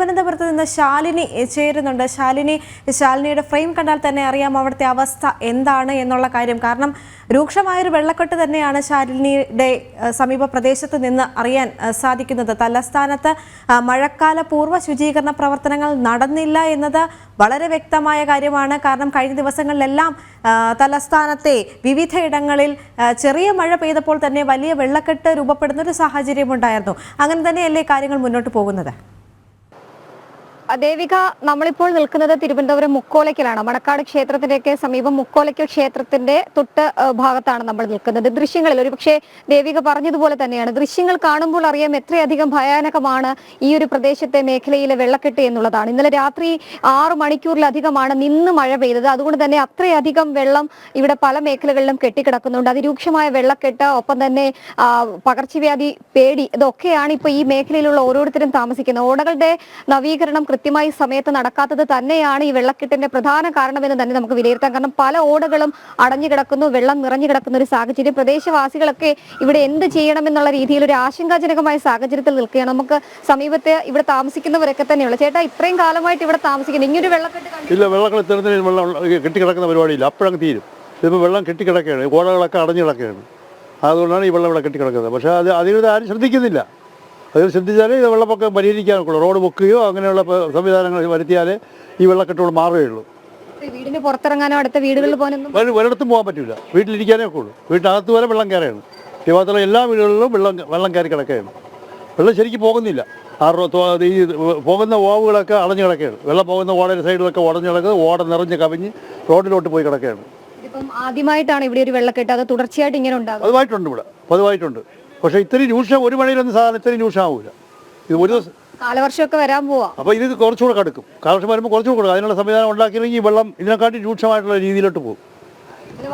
തിരുവനന്തപുരത്ത് നിന്ന് ശാലിനി ചേരുന്നുണ്ട്. ശാലിനിയുടെ ഫ്രെയിം കണ്ടാൽ തന്നെ അറിയാം അവിടുത്തെ അവസ്ഥ എന്താണ് എന്നുള്ള കാര്യം. കാരണം രൂക്ഷമായൊരു വെള്ളക്കെട്ട് തന്നെയാണ് ശാലിനിയുടെ സമീപ പ്രദേശത്ത് നിന്ന് അറിയാൻ സാധിക്കുന്നത്. തലസ്ഥാനത്ത് മഴക്കാല പൂർവ്വ ശുചീകരണ പ്രവർത്തനങ്ങൾ നടന്നില്ല എന്നത് വളരെ വ്യക്തമായ കാര്യമാണ്. കാരണം കഴിഞ്ഞ ദിവസങ്ങളിലെല്ലാം തലസ്ഥാനത്തെ വിവിധയിടങ്ങളിൽ ചെറിയ മഴ പെയ്തപ്പോൾ തന്നെ വലിയ വെള്ളക്കെട്ട് രൂപപ്പെടുന്ന ഒരു സാഹചര്യം ഉണ്ടായിരുന്നു. അങ്ങനെ തന്നെയല്ലേ കാര്യങ്ങൾ മുന്നോട്ട് പോകുന്നത്? ദേവിക, നമ്മളിപ്പോൾ നിൽക്കുന്നത് തിരുവനന്തപുരം മുക്കോലയ്ക്കലാണ്. മണക്കാട് ക്ഷേത്രത്തിലേക്ക് സമീപം മുക്കോലയ്ക്കൽ ക്ഷേത്രത്തിന്റെ തൊട്ട് ഭാഗത്താണ് നമ്മൾ നിൽക്കുന്നത്. ദൃശ്യങ്ങളിൽ ഒരുപക്ഷെ ദേവിക പറഞ്ഞതുപോലെ തന്നെയാണ്, ദൃശ്യങ്ങൾ കാണുമ്പോൾ അറിയാം എത്രയധികം ഭയാനകമാണ് ഈ ഒരു പ്രദേശത്തെ മേഖലയിലെ വെള്ളക്കെട്ട് എന്നുള്ളതാണ്. ഇന്നലെ രാത്രി 6 മണിക്കൂറിലധികമാണ് നിന്ന് മഴ പെയ്തത്. അതുകൊണ്ട് തന്നെ അത്രയധികം വെള്ളം ഇവിടെ പല മേഖലകളിലും കെട്ടിക്കിടക്കുന്നുണ്ട്. അതിരൂക്ഷമായ വെള്ളക്കെട്ട്, ഒപ്പം തന്നെ പകർച്ചവ്യാധി പേടി, ഇതൊക്കെയാണ് ഇപ്പൊ ഈ മേഖലയിലുള്ള ഓരോരുത്തരും താമസിക്കുന്നത്. ഓടകളുടെ നവീകരണം കൃത്യമായി സമയത്ത് നടക്കാത്തത് തന്നെയാണ് ഈ വെള്ളക്കെട്ടിന്റെ പ്രധാന കാരണമെന്ന് തന്നെ നമുക്ക് വിലയിരുത്താം. കാരണം പല ഓടകളും അടഞ്ഞു കിടക്കുന്നു, വെള്ളം നിറഞ്ഞു കിടക്കുന്ന ഒരു സാഹചര്യം. പ്രദേശവാസികളൊക്കെ ഇവിടെ എന്ത് ചെയ്യണമെന്നുള്ള രീതിയിൽ ഒരു ആശങ്കാജനകമായ സാഹചര്യത്തിൽ നിൽക്കുകയാണ്. നമുക്ക് സമീപത്തെ ഇവിടെ താമസിക്കുന്നവരൊക്കെ തന്നെയുള്ള ചേട്ടാ, ഇത്രയും കാലമായിട്ട് ഇവിടെ താമസിക്കുന്നത് ഇങ്ങനൊരു വെള്ളക്കെട്ട് കെട്ടിക്കിടക്കുന്ന പരിപാടിയില്ല, അപ്പോഴങ്ങ് തീരും. ഇതിപ്പോൾ വെള്ളം കെട്ടിക്കിടക്കുകയാണ്, ഓടകളൊക്കെ അടഞ്ഞു കിടക്കുകയാണ്. അതുകൊണ്ടാണ് ഈ വെള്ളം ഇവിടെ കെട്ടിക്കിടക്കുന്നത്. പക്ഷേ അതിനകത്ത് ആരും ശ്രദ്ധിക്കുന്നില്ല. അത് ശ്രദ്ധിച്ചാലേ ഇത് വെള്ളപ്പൊക്കം പരിഹരിക്കാനൊക്കെയുള്ളൂ. റോഡ് പൊക്കുകയോ അങ്ങനെയുള്ള സംവിധാനങ്ങൾ വരുത്തിയാലേ ഈ വെള്ളക്കെട്ടുകൾ മാറുകയുള്ളൂ. വീടിന് പുറത്തിറങ്ങാനോ അടുത്ത വീടുകളിൽ പോകാനൊന്നും ഒരിടത്തും പോകാൻ പറ്റില്ല. വീട്ടിലിരിക്കാനേ ഒക്കെ ഉള്ളൂ. വീട്ടിനകത്ത് വരെ വെള്ളം കയറുകയാണ്. ഈ ഭാഗത്തുള്ള എല്ലാ വീടുകളിലും വെള്ളം കയറി കിടക്കുകയാണ്. വെള്ളം ശരിക്കും പോകുന്നില്ല. ഈ പോകുന്ന ഓവുകളൊക്കെ അടഞ്ഞു കിടക്കുകയാണ്. വെള്ളം പോകുന്ന ഓടയുടെ സൈഡിലൊക്കെ ഉടഞ്ഞു കിടക്കുന്നത്, ഓട നിറഞ്ഞ് കവിഞ്ഞ് റോഡിലോട്ട് പോയി കിടക്കുകയാണ്. ആദ്യമായിട്ടാണ് ഇവിടെ ഒരു വെള്ളക്കെട്ട്, അത് തുടർച്ചയായിട്ട് ഇങ്ങനെ ഉണ്ടാകും? പതിവായിട്ടുണ്ട്, ഇവിടെ പതിവായിട്ടുണ്ട്. പക്ഷേ ഇത്രയും രൂക്ഷം ഒരു മഴയിലൊന്നും സാധാരണ ഇത്രയും രൂക്ഷമാവില്ല. ഇത് ഒരു ദിവസം കാലവർഷമൊക്കെ വരാൻ പോവാ. അപ്പോൾ ഇത് കുറച്ചുകൂടെ കടുക്കും. കാലവർഷം വരുമ്പോൾ കുറച്ചുകൂടെ കൊടുക്കും. അതിനുള്ള സംവിധാനം ഉണ്ടാക്കിയില്ലെങ്കിൽ വെള്ളം ഇതിനെക്കാട്ടി രൂക്ഷമായിട്ടുള്ള രീതിയിലോട്ട് പോകും.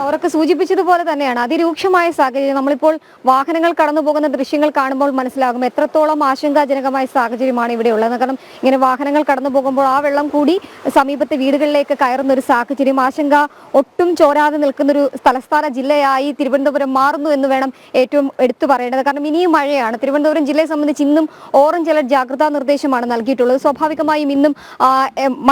അവരൊക്കെ സൂചിപ്പിച്ചതുപോലെ തന്നെയാണ് അതിരൂക്ഷമായ സാഹചര്യം. നമ്മളിപ്പോൾ വാഹനങ്ങൾ കടന്നു പോകുന്ന ദൃശ്യങ്ങൾ കാണുമ്പോൾ മനസ്സിലാകും എത്രത്തോളം ആശങ്കാജനകമായ സാഹചര്യമാണ് ഇവിടെ ഉള്ളത്. കാരണം ഇങ്ങനെ വാഹനങ്ങൾ കടന്നു പോകുമ്പോൾ ആ വെള്ളം കൂടി സമീപത്തെ വീടുകളിലേക്ക് കയറുന്ന ഒരു സാഹചര്യം. ആശങ്ക ഒട്ടും ചോരാതെ നിൽക്കുന്നൊരു തലസ്ഥാന ജില്ലയായി തിരുവനന്തപുരം മാറുന്നു എന്ന് വേണം ഏറ്റവും എടുത്തു പറയേണ്ടത്. കാരണം ഇനിയും മഴയാണ്. തിരുവനന്തപുരം ജില്ലയെ സംബന്ധിച്ച് ഇന്നും ഓറഞ്ച് അലർട്ട് ജാഗ്രതാ നിർദ്ദേശമാണ് നൽകിയിട്ടുള്ളത്. സ്വാഭാവികമായും ഇന്നും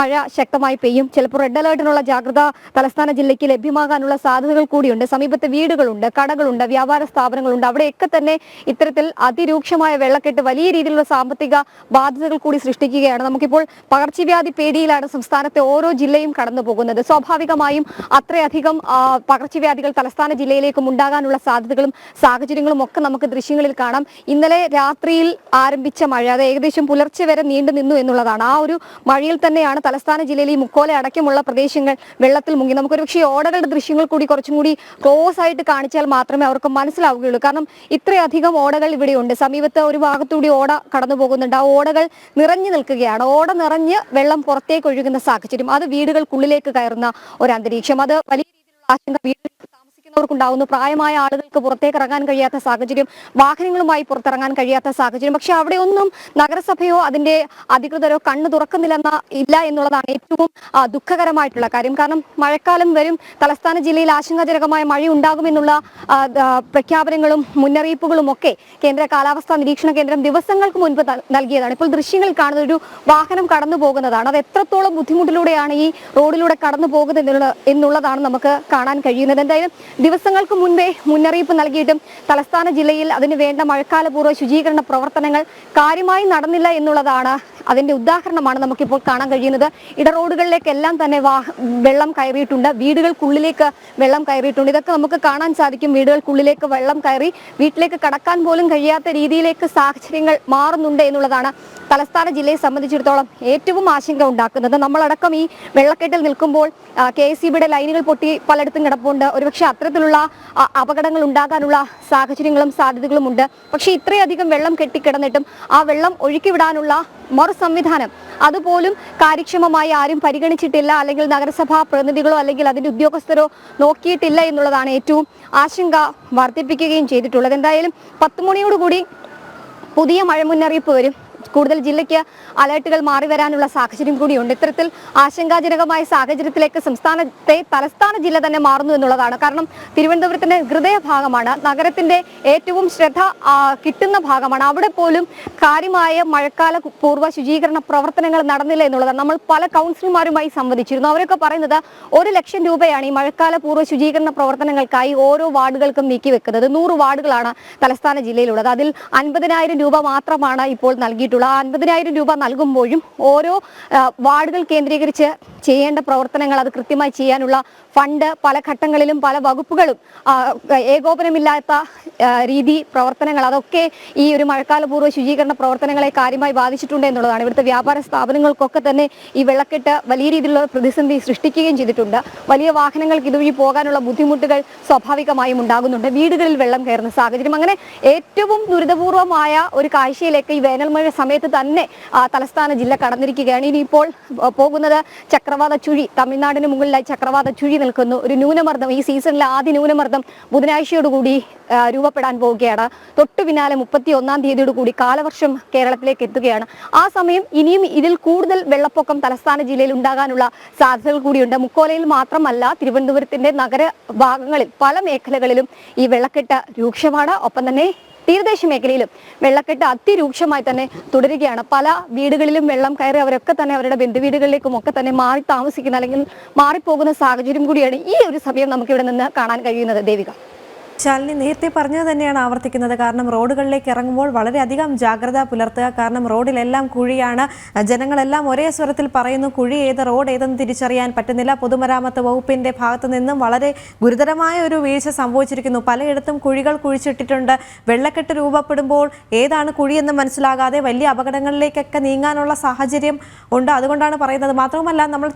മഴ ശക്തമായി പെയ്യും. ചിലപ്പോൾ റെഡ് അലർട്ടിനുള്ള ജാഗ്രത തലസ്ഥാന ജില്ലയ്ക്ക് ലഭ്യമാകാനുള്ള സാധ്യതകൾ കൂടിയുണ്ട്. സമീപത്തെ വീടുകളുണ്ട്, കടകളുണ്ട്, വ്യാപാര സ്ഥാപനങ്ങളുണ്ട്. അവിടെയൊക്കെ തന്നെ ഇത്തരത്തിൽ അതിരൂക്ഷമായ വെള്ളക്കെട്ട് വലിയ രീതിയിലുള്ള സാമ്പത്തിക ബാധ്യതകൾ കൂടി സൃഷ്ടിക്കുകയാണ്. നമുക്കിപ്പോൾ പകർച്ചവ്യാധി പേടിയിലാണ് സംസ്ഥാനത്തെ ഓരോ ജില്ലയും കടന്നു പോകുന്നത്. സ്വാഭാവികമായും അത്രയധികം പകർച്ചവ്യാധികൾ തലസ്ഥാന ജില്ലയിലേക്കും ഉണ്ടാകാനുള്ള സാധ്യതകളും സാഹചര്യങ്ങളും ഒക്കെ നമുക്ക് ദൃശ്യങ്ങളിൽ കാണാം. ഇന്നലെ രാത്രിയിൽ ആരംഭിച്ച മഴ അത് ഏകദേശം പുലർച്ചെ വരെ നീണ്ടു നിന്നു എന്നുള്ളതാണ്. ആ ഒരു മഴയിൽ തന്നെയാണ് തലസ്ഥാന ജില്ലയിൽ ഈ മുക്കോല അടക്കമുള്ള പ്രദേശങ്ങൾ വെള്ളത്തിൽ മുങ്ങി. നമുക്കൊരു പക്ഷേ ഓടകളുടെ ദൃശ്യങ്ങൾ കൂടി കുറച്ചും കൂടി ക്ലോസ് ആയിട്ട് കാണിച്ചാൽ മാത്രമേ അവർക്ക് മനസ്സിലാവുകയുള്ളൂ. കാരണം ഇത്രയധികം ഓടകൾ ഇവിടെയുണ്ട്. സമീപത്ത് ഒരു ഭാഗത്തൂടി ഓട കടന്നു പോകുന്നുണ്ട്. ആ ഓടകൾ നിറഞ്ഞു നിൽക്കുകയാണ്. ഓട നിറഞ്ഞ് വെള്ളം പുറത്തേക്ക് ഒഴുകുന്ന സാഹചര്യം, അത് വീടുകൾക്കുള്ളിലേക്ക് കയറുന്ന ഒരു അന്തരീക്ഷം, അത് വലിയ രീതിയിലുള്ള ആശങ്ക വീടുകളിൽ താമസിക്കുന്നവർക്കുണ്ടാവുന്നു. പ്രായമായ ആളുകൾക്ക് പുറത്തേക്ക് ഇറങ്ങാൻ കഴിയാത്ത സാഹചര്യം, വാഹനങ്ങളുമായി പുറത്തിറങ്ങാൻ കഴിയാത്ത സാഹചര്യം. പക്ഷെ അവിടെ ഒന്നും നഗരസഭയോ അതിന്റെ അധികൃതരോ കണ്ണു തുറക്കുന്നില്ല എന്നുള്ളതാണ് ഏറ്റവും ദുഃഖകരമായിട്ടുള്ള കാര്യം. കാരണം മഴക്കാലം വരും, തലസ്ഥാന ജില്ലയിൽ ആശങ്കാജനകമായ മഴ ഉണ്ടാകുമെന്നുള്ള പ്രഖ്യാപനങ്ങളും മുന്നറിയിപ്പുകളും ഒക്കെ കേന്ദ്ര കാലാവസ്ഥാ നിരീക്ഷണ കേന്ദ്രം ദിവസങ്ങൾക്ക് മുൻപ് നൽകിയതാണ്. ഇപ്പോൾ ദൃശ്യങ്ങളിൽ കാണുന്ന ഒരു വാഹനം കടന്നു പോകുന്നതാണ്. അത് എത്രത്തോളം ബുദ്ധിമുട്ടിലൂടെയാണ് ഈ റോഡിലൂടെ കടന്നു പോകുന്നത് എന്നുള്ളതാണ് നമുക്ക് കാണാൻ കഴിയുന്നത്. എന്തായാലും ദിവസങ്ങൾക്ക് മുൻപേ മുന്നറിയിപ്പ് നൽകിയിട്ടും തലസ്ഥാന ജില്ലയിൽ അതിന് വേണ്ട മഴക്കാലപൂർവ്വ ശുചീകരണ പ്രവർത്തനങ്ങൾ കാര്യമായി നടന്നില്ല എന്നുള്ളതാണ് അതിന്റെ ഉദാഹരണമാണ് നമുക്കിപ്പോൾ കാണാൻ കഴിയുന്നത്. ഇടറോഡുകളിലേക്കെല്ലാം തന്നെ വെള്ളം കയറിയിട്ടുണ്ട്, വീടുകൾക്കുള്ളിലേക്ക് വെള്ളം കയറിയിട്ടുണ്ട്. ഇതൊക്കെ നമുക്ക് കാണാൻ സാധിക്കും. വീടുകൾക്കുള്ളിലേക്ക് വെള്ളം കയറി വീട്ടിലേക്ക് കടക്കാൻ പോലും കഴിയാത്ത രീതിയിലേക്ക് സാഹചര്യങ്ങൾ മാറുന്നുണ്ട് എന്നുള്ളതാണ് തലസ്ഥാന ജില്ലയെ സംബന്ധിച്ചിടത്തോളം ഏറ്റവും ആശങ്ക ഉണ്ടാക്കുന്നത്. നമ്മളടക്കം ഈ വെള്ളക്കെട്ടിൽ നിൽക്കുമ്പോൾ KSEBിയുടെ ലൈനുകൾ പൊട്ടി പലയിടത്തും കിടപ്പുണ്ട്. ഒരുപക്ഷെ അത്തരത്തിലുള്ള അപകടങ്ങൾ ഉണ്ടാകാനുള്ള സാഹചര്യങ്ങളും സാധ്യതകളും ഉണ്ട്. പക്ഷേ ഇത്രയധികം വെള്ളം കെട്ടിക്കിടന്നിട്ടും ആ വെള്ളം ഒഴുക്കിവിടാനുള്ള സംവിധാനം അതുപോലും കാര്യക്ഷമമായി ആരും പരിഗണിച്ചിട്ടില്ല, അല്ലെങ്കിൽ നഗരസഭാ പ്രതിനിധികളോ അല്ലെങ്കിൽ അതിന്റെ ഉദ്യോഗസ്ഥരോ നോക്കിയിട്ടില്ല എന്നുള്ളതാണ് ഏറ്റവും ആശങ്ക വർദ്ധിപ്പിക്കുകയും ചെയ്തിട്ടുള്ളത്. എന്തായാലും 10 മണിയോടുകൂടി പുതിയ മഴ മുന്നറിയിപ്പ് വരും. കൂടുതൽ ജില്ലയ്ക്ക് അലേർട്ടുകൾ മാറി വരാനുള്ള സാഹചര്യം കൂടിയുണ്ട്. ഇത്തരത്തിൽ ആശങ്കാജനകമായ സാഹചര്യത്തിലേക്ക് തലസ്ഥാന ജില്ല തന്നെ മാറുന്നു എന്നുള്ളതാണ്. കാരണം തിരുവനന്തപുരത്തിന്റെ ഹൃദയഭാഗമാണ്, നഗരത്തിന്റെ ഏറ്റവും ശ്രദ്ധ കിട്ടുന്ന ഭാഗമാണ്. അവിടെ പോലും കാര്യമായ മഴക്കാല പൂർവ്വ ശുചീകരണ പ്രവർത്തനങ്ങൾ നടന്നില്ല എന്നുള്ളതാണ്. നമ്മൾ പല കൗൺസിലർമാരുമായി സംവദിച്ചിരുന്നു. അവരൊക്കെ പറയുന്നത് 1 ലക്ഷം രൂപയാണ് ഈ മഴക്കാല പൂർവ്വ ശുചീകരണ പ്രവർത്തനങ്ങൾക്കായി ഓരോ വാർഡുകൾക്കും നീക്കിവെക്കുന്നത്. 100 വാർഡുകളാണ് തലസ്ഥാന ജില്ലയിലുള്ളത്. അതിൽ 50,000 രൂപ മാത്രമാണ് ഇപ്പോൾ നൽകിയിട്ടുള്ളത്. 50,000 രൂപ നൽകുമ്പോഴും ഓരോ വാർഡുകൾ കേന്ദ്രീകരിച്ച് ചെയ്യേണ്ട പ്രവർത്തനങ്ങൾ അത് കൃത്യമായി ചെയ്യാനുള്ള ഫണ്ട് പല ഘട്ടങ്ങളിലും പല വകുപ്പുകളും ഏകോപനമില്ലാത്ത രീതി പ്രവർത്തനങ്ങൾ അതൊക്കെ ഈ ഒരു മഴക്കാലപൂർവ്വ ശുചീകരണ പ്രവർത്തനങ്ങളെ കാര്യമായി ബാധിച്ചിട്ടുണ്ട് എന്നുള്ളതാണ്. ഇവിടുത്തെ വ്യാപാര സ്ഥാപനങ്ങൾക്കൊക്കെ തന്നെ ഈ വെള്ളക്കെട്ട് വലിയ രീതിയിലുള്ള പ്രതിസന്ധി സൃഷ്ടിക്കുകയും ചെയ്തിട്ടുണ്ട്. വലിയ വാഹനങ്ങൾക്ക് ഇതുവഴി പോകാനുള്ള ബുദ്ധിമുട്ടുകൾ സ്വാഭാവികമായും ഉണ്ടാകുന്നുണ്ട്. വീടുകളിൽ വെള്ളം കയറുന്ന സാഹചര്യം, അങ്ങനെ ഏറ്റവും ദുരിതപൂർവമായ ഒരു കാഴ്ചയിലേക്ക് ഈ വേനൽമഴ സമയത്ത് തന്നെ തലസ്ഥാന ജില്ല കടന്നിരിക്കുകയാണ്. ഇനിയിപ്പോൾ പോകുന്നത് ചക്രവാത ചുഴി, തമിഴ്നാടിന് മുകളിലായി ചക്രവാത ചുഴി നിൽക്കുന്നു. ഒരു ന്യൂനമർദ്ദം, ഈ സീസണിലെ ആദ്യ ന്യൂനമർദ്ദം ബുധനാഴ്ചയോടുകൂടി രൂപപ്പെടാൻ പോവുകയാണ്. തൊട്ടു പിന്നാലെ 31-ാം തീയതിയോടുകൂടി കാലവർഷം കേരളത്തിലേക്ക് എത്തുകയാണ്. ആ സമയം ഇനിയും ഇതിൽ കൂടുതൽ വെള്ളപ്പൊക്കം തലസ്ഥാന ജില്ലയിൽ ഉണ്ടാകാനുള്ള സാധ്യതകൾ കൂടിയുണ്ട്. മുക്കോലയിൽ മാത്രമല്ല, തിരുവനന്തപുരത്തിന്റെ നഗര ഭാഗങ്ങളിൽ പല മേഖലകളിലും ഈ വെള്ളക്കെട്ട് രൂക്ഷമാണ്. ഒപ്പം തന്നെ തീരദേശ മേഖലയിലും വെള്ളക്കെട്ട് അതിരൂക്ഷമായി തന്നെ തുടരുകയാണ്. പല വീടുകളിലും വെള്ളം കയറി അവരൊക്കെ തന്നെ അവരുടെ ബന്ധുവീടുകളിലേക്കും ഒക്കെ തന്നെ മാറി താമസിക്കുന്ന അല്ലെങ്കിൽ മാറിപ്പോകുന്ന സാഹചര്യം കൂടിയാണ് ഈ ഒരു സമയം നമുക്കിവിടെ നിന്ന് കാണാൻ കഴിയുന്നത്. ദേവിക, ശാലിനി നേരത്തെ പറഞ്ഞത് തന്നെയാണ് ആവർത്തിക്കുന്നത്. കാരണം റോഡുകളിലേക്ക് ഇറങ്ങുമ്പോൾ വളരെയധികം ജാഗ്രത പുലർത്തുക. കാരണം റോഡിലെല്ലാം കുഴിയാണ്. ജനങ്ങളെല്ലാം ഒരേ സ്വരത്തിൽ പറയുന്നു കുഴി ഏത് റോഡ് ഏതെന്ന് തിരിച്ചറിയാൻ പറ്റുന്നില്ല. പൊതുമരാമത്ത് വകുപ്പിന്റെ ഭാഗത്തു നിന്നും വളരെ ഗുരുതരമായ ഒരു വീഴ്ച സംഭവിച്ചിരിക്കുന്നു. പലയിടത്തും കുഴികൾ കുഴിച്ചിട്ടിട്ടുണ്ട്. വെള്ളക്കെട്ട് രൂപപ്പെടുമ്പോൾ ഏതാണ് കുഴിയെന്ന് മനസ്സിലാകാതെ വലിയ അപകടങ്ങളിലേക്കൊക്കെ നീങ്ങാനുള്ള സാഹചര്യം ഉണ്ട്. അതുകൊണ്ടാണ് പറയുന്നത്. മാത്രവുമല്ല, നമ്മൾ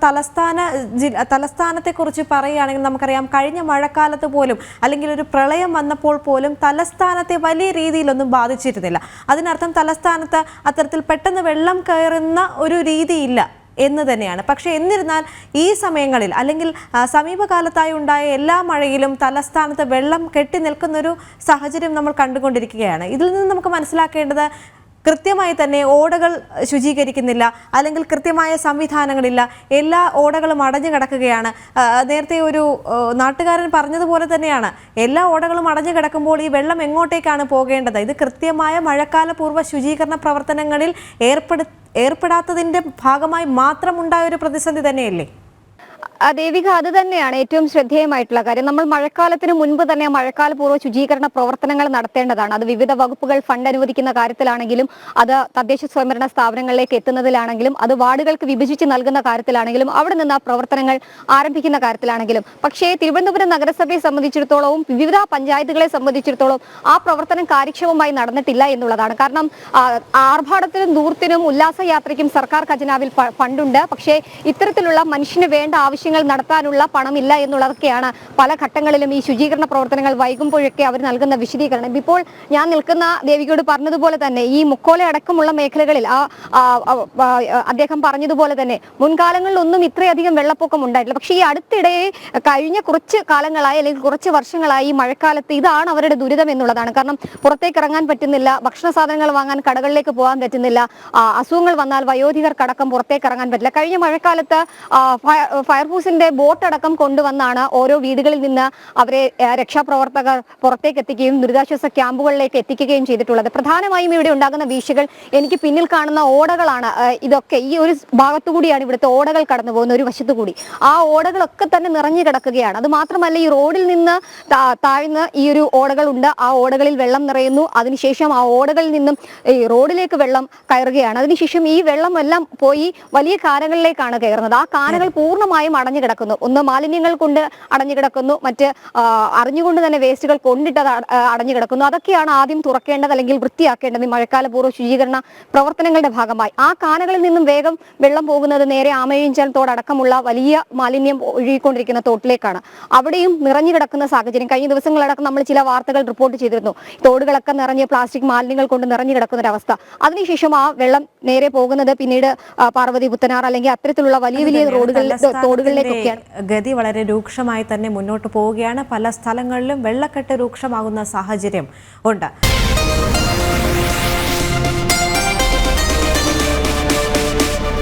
തലസ്ഥാനത്തെക്കുറിച്ച് പറയുകയാണെങ്കിൽ നമുക്കറിയാം, കഴിഞ്ഞ മഴക്കാലത്ത് പോലും അല്ലെങ്കിൽ ഒരു പ്രളയം വന്നപ്പോൾ പോലും തലസ്ഥാനത്തെ വലിയ രീതിയിലൊന്നും ബാധിച്ചിരുന്നില്ല. അതിനർത്ഥം തലസ്ഥാനത്ത് അത്തരത്തിൽ പെട്ടെന്ന് വെള്ളം കയറുന്ന ഒരു രീതിയില്ല എന്ന് തന്നെയാണ്. പക്ഷേ എന്നിരുന്നാൽ ഈ സമയങ്ങളിൽ അല്ലെങ്കിൽ സമീപകാലത്തായി ഉണ്ടായ എല്ലാ മഴയിലും തലസ്ഥാനത്ത് വെള്ളം കെട്ടി നിൽക്കുന്നൊരു സാഹചര്യം നമ്മൾ കണ്ടുകൊണ്ടിരിക്കുകയാണ്. ഇതിൽ നിന്ന് നമുക്ക് മനസ്സിലാക്കേണ്ടത് കൃത്യമായി തന്നെ ഓടകൾ ശുചീകരിക്കുന്നില്ല, അല്ലെങ്കിൽ കൃത്യമായ സംവിധാനങ്ങളില്ല. എല്ലാ ഓടകളും അടഞ്ഞു കിടക്കുകയാണ്. നേരത്തെ ഒരു നാട്ടുകാരൻ പറഞ്ഞതുപോലെ തന്നെയാണ്, എല്ലാ ഓടകളും അടഞ്ഞു കിടക്കുമ്പോൾ ഈ വെള്ളം എങ്ങോട്ടേക്കാണ് പോകേണ്ടത്? ഇത് കൃത്യമായ മഴക്കാല പൂർവ്വ ശുചീകരണ പ്രവർത്തനങ്ങളിൽ ഏർപ്പെടാത്തതിൻ്റെ ഭാഗമായി മാത്രമുണ്ടായ ഒരു പ്രതിസന്ധി തന്നെയല്ലേ? ദേവിക, അത് തന്നെയാണ് ഏറ്റവും ശ്രദ്ധേയമായിട്ടുള്ള കാര്യം. നമ്മൾ മഴക്കാലത്തിന് മുൻപ് തന്നെ മഴക്കാല പൂർവ്വ ശുചീകരണ പ്രവർത്തനങ്ങൾ നടത്തേണ്ടതാണ്. അത് വിവിധ വകുപ്പുകൾ ഫണ്ട് അനുവദിക്കുന്ന കാര്യത്തിലാണെങ്കിലും, അത് തദ്ദേശ സ്വയംഭരണ സ്ഥാപനങ്ങളിലേക്ക് എത്തുന്നതിലാണെങ്കിലും, അത് വാർഡുകൾക്ക് വിഭജിച്ച് നൽകുന്ന കാര്യത്തിലാണെങ്കിലും, അവിടെ നിന്ന് ആ പ്രവർത്തനങ്ങൾ ആരംഭിക്കുന്ന കാര്യത്തിലാണെങ്കിലും. പക്ഷേ തിരുവനന്തപുരം നഗരസഭയെ സംബന്ധിച്ചിടത്തോളവും വിവിധ പഞ്ചായത്തുകളെ സംബന്ധിച്ചിടത്തോളം ആ പ്രവർത്തനം കാര്യക്ഷമമായി നടന്നിട്ടില്ല എന്നുള്ളതാണ്. കാരണം ആർഭാടത്തിനും ദൂർത്തിനും ഉല്ലാസയാത്രയ്ക്കും സർക്കാർ ഖജനാവിൽ ഫണ്ടുണ്ട്. പക്ഷേ ഇത്തരത്തിലുള്ള മനുഷ്യന് വേണ്ട ആവശ്യങ്ങൾ നടത്താനുള്ള പണമില്ല എന്നുള്ളതൊക്കെയാണ് പല ഘട്ടങ്ങളിലും ഈ ശുചീകരണ പ്രവർത്തനങ്ങൾ വൈകുമ്പോഴൊക്കെ അവർ നൽകുന്ന വിശദീകരണം. ഇപ്പോൾ ഞാൻ നിൽക്കുന്ന ദേവികയോട് പറഞ്ഞതുപോലെ തന്നെ ഈ മുക്കോല അടക്കമുള്ള മേഖലകളിൽ അദ്ദേഹം പറഞ്ഞതുപോലെ തന്നെ മുൻകാലങ്ങളിലൊന്നും ഇത്രയധികം വെള്ളപ്പൊക്കം ഉണ്ടായിട്ടില്ല. പക്ഷേ ഈ അടുത്തിടെ കഴിഞ്ഞ കുറച്ച് കാലങ്ങളായി അല്ലെങ്കിൽ കുറച്ച് വർഷങ്ങളായി ഈ മഴക്കാലത്ത് ഇതാണ് അവരുടെ ദുരിതം എന്നുള്ളതാണ്. കാരണം പുറത്തേക്ക് ഇറങ്ങാൻ പറ്റുന്നില്ല, ഭക്ഷണ സാധനങ്ങൾ വാങ്ങാൻ കടകളിലേക്ക് പോകാൻ പറ്റുന്നില്ല, അസുഖങ്ങൾ വന്നാൽ വയോധികർക്കടക്കം പുറത്തേക്ക് ഇറങ്ങാൻ പറ്റില്ല. കഴിഞ്ഞ മഴക്കാലത്ത് ഫയർഫോഴ്സിന്റെ ബോട്ടടക്കം കൊണ്ടുവന്നാണ് ഓരോ വീടുകളിൽ നിന്ന് അവരെ രക്ഷാപ്രവർത്തകർ പുറത്തേക്ക് എത്തിക്കുകയും ദുരിതാശ്വാസ ക്യാമ്പുകളിലേക്ക് എത്തിക്കുകയും ചെയ്തിട്ടുള്ളത്. പ്രധാനമായും ഇവിടെ ഉണ്ടാകുന്ന വീഴ്ചകൾ എനിക്ക് പിന്നിൽ കാണുന്ന ഓടകളാണ്. ഇതൊക്കെ ഈ ഒരു ഭാഗത്തുകൂടിയാണ് ഇവിടുത്തെ ഓടകൾ കടന്നു പോകുന്ന ഒരു വശത്തുകൂടി. ആ ഓടകളൊക്കെ തന്നെ നിറഞ്ഞു കിടക്കുകയാണ്. അത് മാത്രമല്ല, ഈ റോഡിൽ നിന്ന് താഴ്ന്ന് ഈ ഒരു ഓടകളുണ്ട്. ആ ഓടകളിൽ വെള്ളം നിറയുന്നു. അതിനുശേഷം ആ ഓടകളിൽ നിന്നും ഈ റോഡിലേക്ക് വെള്ളം കയറുകയാണ്. അതിനുശേഷം ഈ വെള്ളം എല്ലാം പോയി വലിയ കാനകളിലേക്കാണ് കയറുന്നത്. ആ കാനകൾ പൂർണ്ണമായും അടഞ്ഞു കിടക്കുന്നു. ഒന്ന് മാലിന്യങ്ങൾ കൊണ്ട് അടഞ്ഞു കിടക്കുന്നു, മറ്റ് അറിഞ്ഞുകൊണ്ട് തന്നെ വേസ്റ്റുകൾ കൊണ്ടിട്ട് അടഞ്ഞു കിടക്കുന്നു. അതൊക്കെയാണ് ആദ്യം തുറക്കേണ്ടത് അല്ലെങ്കിൽ വൃത്തിയാക്കേണ്ടത് മഴക്കാല പൂർവ്വ ശുചീകരണ പ്രവർത്തനങ്ങളുടെ ഭാഗമായി. ആ കാനകളിൽ നിന്നും വേഗം വെള്ളം പോകുന്നത് നേരെ ആമയിഞ്ചൽ തോടക്കമുള്ള വലിയ മാലിന്യം ഒഴുകിക്കൊണ്ടിരിക്കുന്ന തോട്ടിലേക്കാണ്. അവിടെയും നിറഞ്ഞു കിടക്കുന്ന സാഹചര്യം കഴിഞ്ഞ ദിവസങ്ങളടക്കം നമ്മൾ ചില വാർത്തകൾ റിപ്പോർട്ട് ചെയ്തിരുന്നു. തോടുകളൊക്കെ നിറഞ്ഞ് പ്ലാസ്റ്റിക് മാലിന്യങ്ങൾ കൊണ്ട് നിറഞ്ഞു കിടക്കുന്ന ഒരവസ്ഥ. അതിനുശേഷം ആ വെള്ളം നേരെ പോകുന്നത് പിന്നീട് പാർവതി പുത്തനാർ അല്ലെങ്കിൽ അത്തരത്തിലുള്ള വലിയ വലിയ തോടുകളിലേക്കൊക്കെയാണ്. ഗതി വളരെ രൂക്ഷമായി തന്നെ മുന്നോട്ട് പോവുകയാണ്. പല സ്ഥലങ്ങളിലും വെള്ളക്കെട്ട് രൂക്ഷമാകുന്ന സാഹചര്യം ഉണ്ട്.